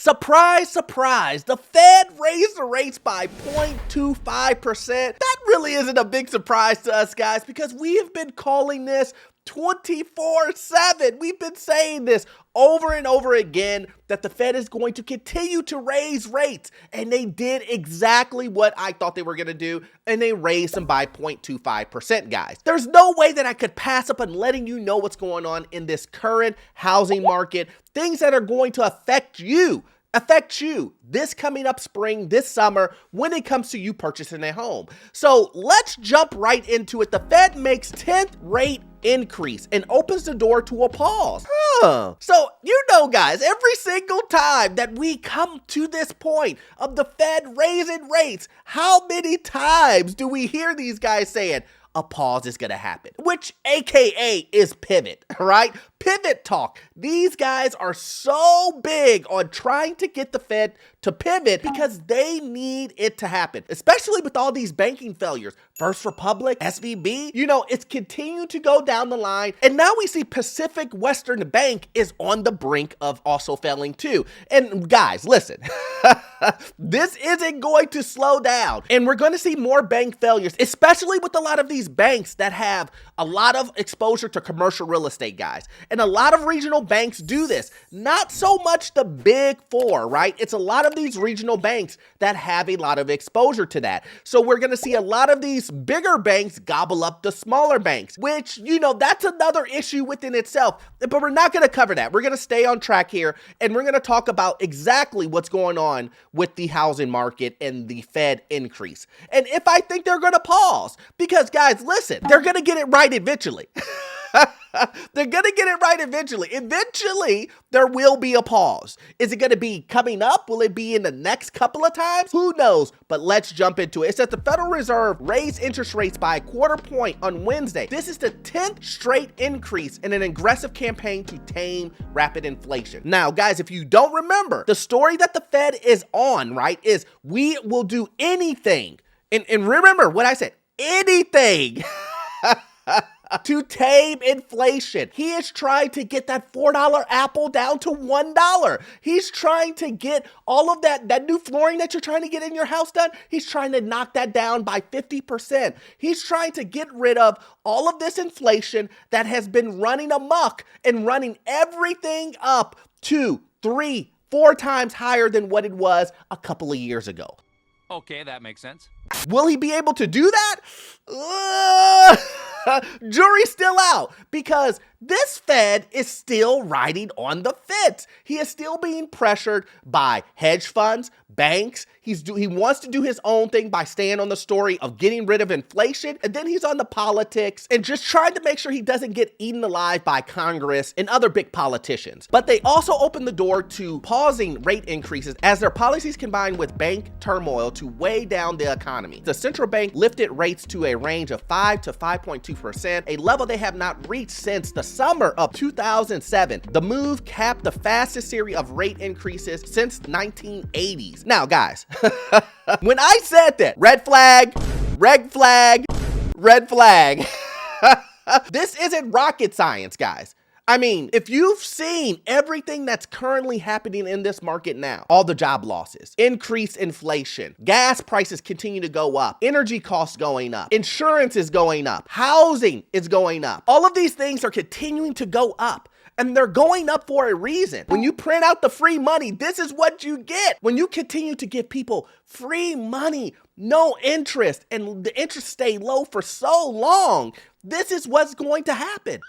Surprise, surprise, the Fed raised the rates by 0.25%. That really isn't a big surprise to us, guys, because we have been calling this 24/7. We've been saying this over and over again that the Fed is going to continue to raise rates, and they did exactly what I thought they were going to do, and they raised them by 0.25%, guys. There's no way that I could pass up on letting you know what's going on in this current housing market, things that are going to affect you this coming up spring, this summer, when it comes to you purchasing a home. So let's jump right into it. The Fed makes 10th rate increase and opens the door to a pause. So, guys, every single time that we come to this point of the Fed raising rates, how many times do we hear these guys saying, a pause is gonna happen, which AKA is pivot, right? Pivot talk. These guys are so big on trying to get the Fed to pivot because they need it to happen, especially with all these banking failures. First Republic, SVB, it's continued to go down the line. And now we see Pacific Western Bank is on the brink of also failing too. And guys, listen, this isn't going to slow down. And we're going to see more bank failures, especially with a lot of these banks that have a lot of exposure to commercial real estate, guys. And a lot of regional banks do this. Not so much the big four, right? It's a lot of these regional banks that have a lot of exposure to that. So we're going to see a lot of these bigger banks gobble up the smaller banks, which, that's another issue within itself. But we're not going to cover that. We're going to stay on track here, and we're going to talk about exactly what's going on with the housing market and the Fed increase. And if I think they're going to pause, because guys, listen, they're going to get it right eventually. They're going to get it right eventually. Eventually, there will be a pause. Is it going to be coming up? Will it be in the next couple of times? Who knows? But let's jump into it. It says the Federal Reserve raised interest rates by a quarter point on Wednesday. This is the 10th straight increase in an aggressive campaign to tame rapid inflation. Now, guys, if you don't remember, the story that the Fed is on, right, is we will do anything. And remember what I said, anything. To tame inflation. He is trying to get that $4 apple down to $1. He's trying to get all of that new flooring that you're trying to get in your house done. He's trying to knock that down by 50%. He's trying to get rid of all of this inflation that has been running amok and running everything up to 3, 4 times higher than what it was a couple of years ago. Okay, that makes sense. Will he be able to do that? Jury's still out, because this Fed is still riding on the fence. He is still being pressured by hedge funds, banks. He wants to do his own thing by staying on the story of getting rid of inflation, and then he's on the politics and just trying to make sure he doesn't get eaten alive by Congress and other big politicians. But they also opened the door to pausing rate increases as their policies combined with bank turmoil to weigh down the economy. The central bank lifted rates to a range of 5 to 5.2%, a level they have not reached since the summer of 2007. The move capped the fastest series of rate increases since 1980s. Now, guys, when I said that, red flag, red flag, red flag, this isn't rocket science, guys. I mean, if you've seen everything that's currently happening in this market now, all the job losses, increased inflation, gas prices continue to go up, energy costs going up, insurance is going up, housing is going up. All of these things are continuing to go up. And they're going up for a reason. When you print out the free money, this is what you get. When you continue to give people free money, no interest, and the interest stay low for so long, this is what's going to happen.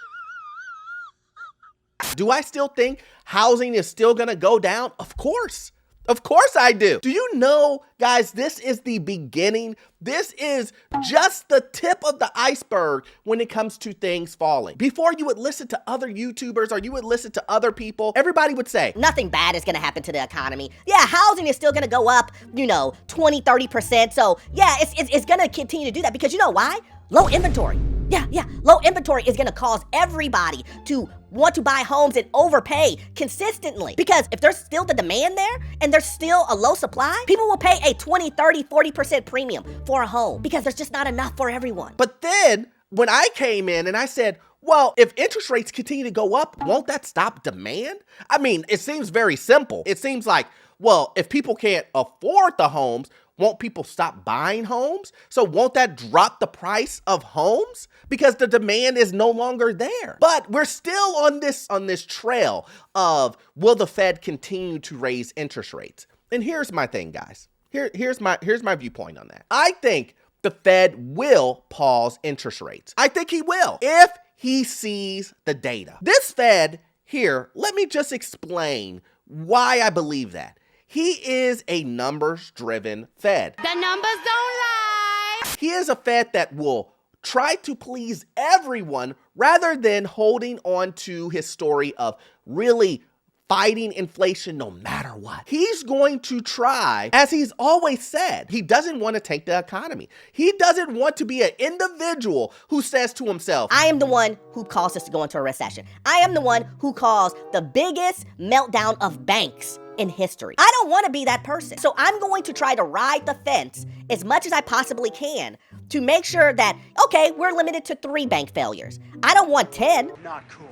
Do I still think housing is still going to go down? Of course. Of course I do. Do you know, guys, this is the beginning. This is just the tip of the iceberg when it comes to things falling. Before you would listen to other YouTubers or you would listen to other people, everybody would say, nothing bad is going to happen to the economy. Yeah, housing is still going to go up, 20, 30%. So yeah, it's going to continue to do that because you know why? Low inventory. Yeah. Low inventory is going to cause everybody to want to buy homes and overpay consistently. Because if there's still the demand there and there's still a low supply, people will pay a 20, 30, 40% premium for a home because there's just not enough for everyone. But then when I came in and I said, Well, if interest rates continue to go up, won't that stop demand? I mean, it seems very simple. It seems like, well, if people can't afford the homes, won't people stop buying homes? So won't that drop the price of homes? Because the demand is no longer there. But we're still on this trail of, will the Fed continue to raise interest rates? And here's my thing, guys. Here's my viewpoint on that. I think the Fed will pause interest rates. I think he will if he sees the data. This Fed here, let me just explain why I believe that. He is a numbers-driven Fed. The numbers don't lie. He is a Fed that will try to please everyone rather than holding on to his story of really fighting inflation no matter what. He's going to try, as he's always said, he doesn't want to tank the economy. He doesn't want to be an individual who says to himself, I am the one who caused us to go into a recession. I am the one who caused the biggest meltdown of banks in history. I don't want to be that person. So I'm going to try to ride the fence as much as I possibly can to make sure that, okay, we're limited to 3 bank failures. I don't want 10. Not cool.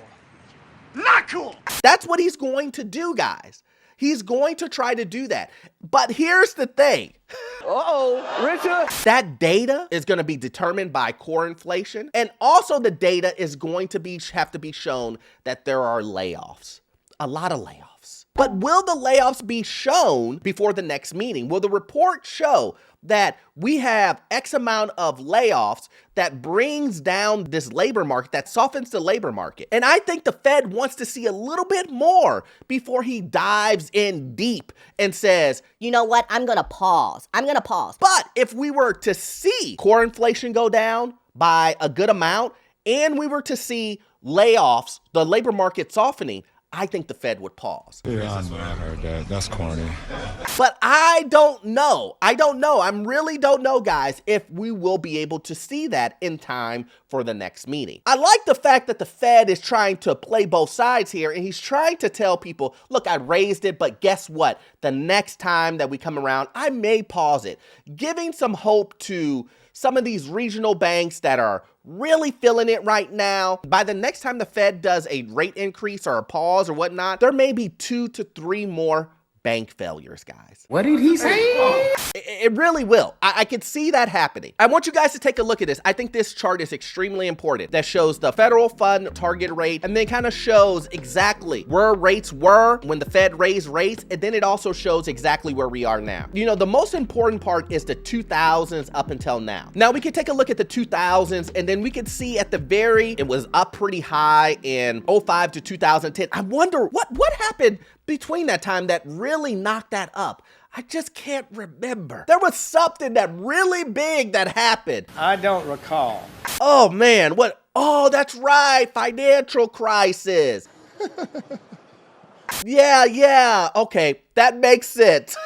Not cool! That's what he's going to do, guys. He's going to try to do that. But here's the thing. Richard! That data is going to be determined by core inflation. And also the data is going to have to be shown that there are layoffs. A lot of layoffs. But will the layoffs be shown before the next meeting? Will the report show that we have X amount of layoffs that brings down this labor market, that softens the labor market? And I think the Fed wants to see a little bit more before he dives in deep and says, You know what? I'm going to pause. But if we were to see core inflation go down by a good amount and we were to see layoffs, the labor market softening, I think the Fed would pause. Yeah, I know, I heard that. That's corny. But I don't know. I really don't know, guys, if we will be able to see that in time for the next meeting. I like the fact that the Fed is trying to play both sides here, and he's trying to tell people, look, I raised it, but guess what? The next time that we come around, I may pause it, giving some hope to some of these regional banks that are really feeling it right now. By the next time the Fed does a rate increase or a pause or whatnot, there may be 2 to 3 more bank failures, guys. What did he say? It really will. I could see that happening. I want you guys to take a look at this. I think this chart is extremely important. That shows the federal fund target rate and then kind of shows exactly where rates were when the Fed raised rates. And then it also shows exactly where we are now. You know, the most important part is the 2000s up until now. Now we can take a look at the 2000s and then we can see at the it was up pretty high in 05 to 2010. I wonder what happened between that time that really knocked that up. I just can't remember. There was something that really big that happened. I don't recall. Oh man, what? Oh, that's right, financial crisis. Yeah, okay, that makes sense.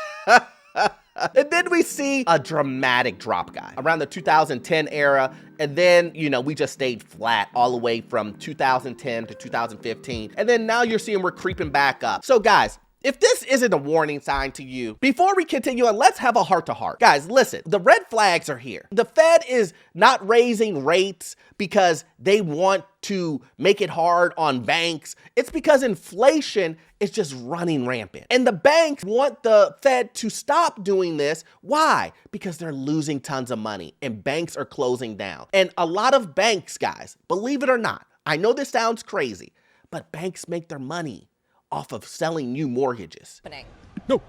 And then we see a dramatic drop, guy, around the 2010 era. And then, you know, we just stayed flat all the way from 2010 to 2015. And then now you're seeing we're creeping back up. So guys, if this isn't a warning sign to you, before we continue on, let's have a heart-to-heart. Guys, listen, the red flags are here. The Fed is not raising rates because they want to make it hard on banks. It's because inflation is just running rampant. And the banks want the Fed to stop doing this. Why? Because they're losing tons of money and banks are closing down. And a lot of banks, guys, believe it or not, I know this sounds crazy, but banks make their money off of selling you mortgages. No,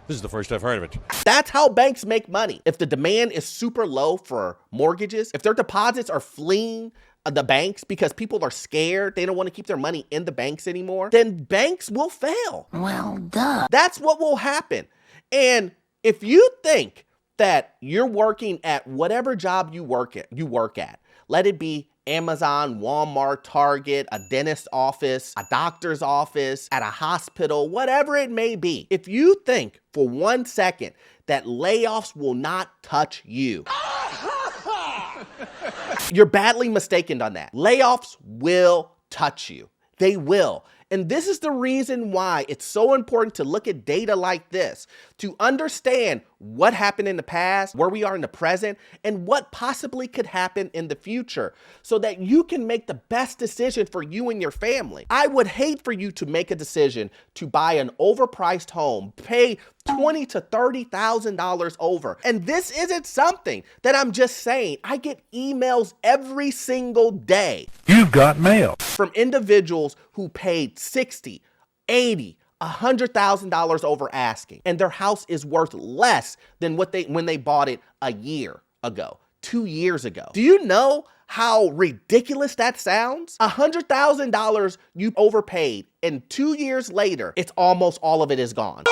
this is the first I've heard of it. That's how banks make money. If the demand is super low for mortgages, if their deposits are fleeing the banks because people are scared, they don't want to keep their money in the banks anymore, then banks will fail. Well, duh. That's what will happen. And if you think that you're working at whatever job you work at, let it be Amazon, Walmart, Target, a dentist's office, a doctor's office, at a hospital, whatever it may be. If you think for 1 second that layoffs will not touch you, you're badly mistaken on that. Layoffs will touch you. They will. And this is the reason why it's so important to look at data like this, to understand what happened in the past, where we are in the present, and what possibly could happen in the future, so that you can make the best decision for you and your family. I would hate for you to make a decision to buy an overpriced home, pay $20,000 to $30,000 over. And this isn't something that I'm just saying. I get emails every single day. You've got mail. From individuals who paid $60,000, $80,000, $100,000 over asking, and their house is worth less than when they bought it a year ago, 2 years ago. Do you know how ridiculous that sounds? $100,000 you overpaid, and 2 years later, it's almost all of it is gone.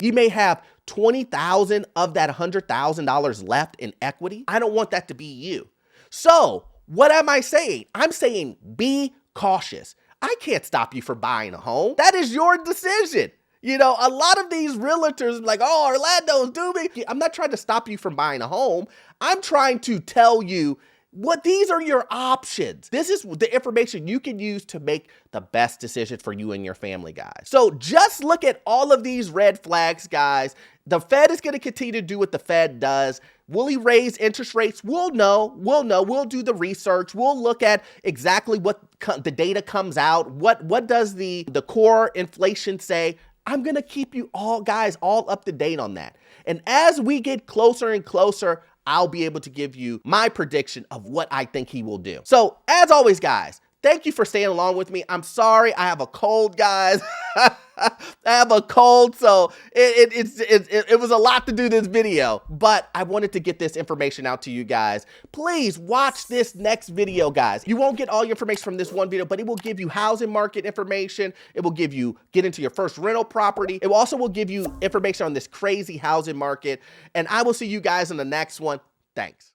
You may have $20,000 of that $100,000 left in equity. I don't want that to be you. So what am I saying? I'm saying be cautious. I can't stop you from buying a home. That is your decision. You know, a lot of these realtors like, oh, Orlando's doing me. I'm not trying to stop you from buying a home. I'm trying to tell you what these are your options. This is the information you can use to make the best decision for you and your family, guys. So just look at all of these red flags, guys. The Fed is going to continue to do what the Fed does. Will he raise interest rates? We'll know. We'll do the research. We'll look at exactly what the data comes out. What does the core inflation say? I'm going to keep you all, guys, all up to date on that. And as we get closer and closer, I'll be able to give you my prediction of what I think he will do. So as always, guys, thank you for staying along with me. I'm sorry, I have a cold, guys. I have a cold, so it was a lot to do this video, but I wanted to get this information out to you guys. Please watch this next video, guys. You won't get all your information from this one video, but it will give you housing market information. It will give you get into your first rental property. It also will give you information on this crazy housing market, and I will see you guys in the next one. Thanks.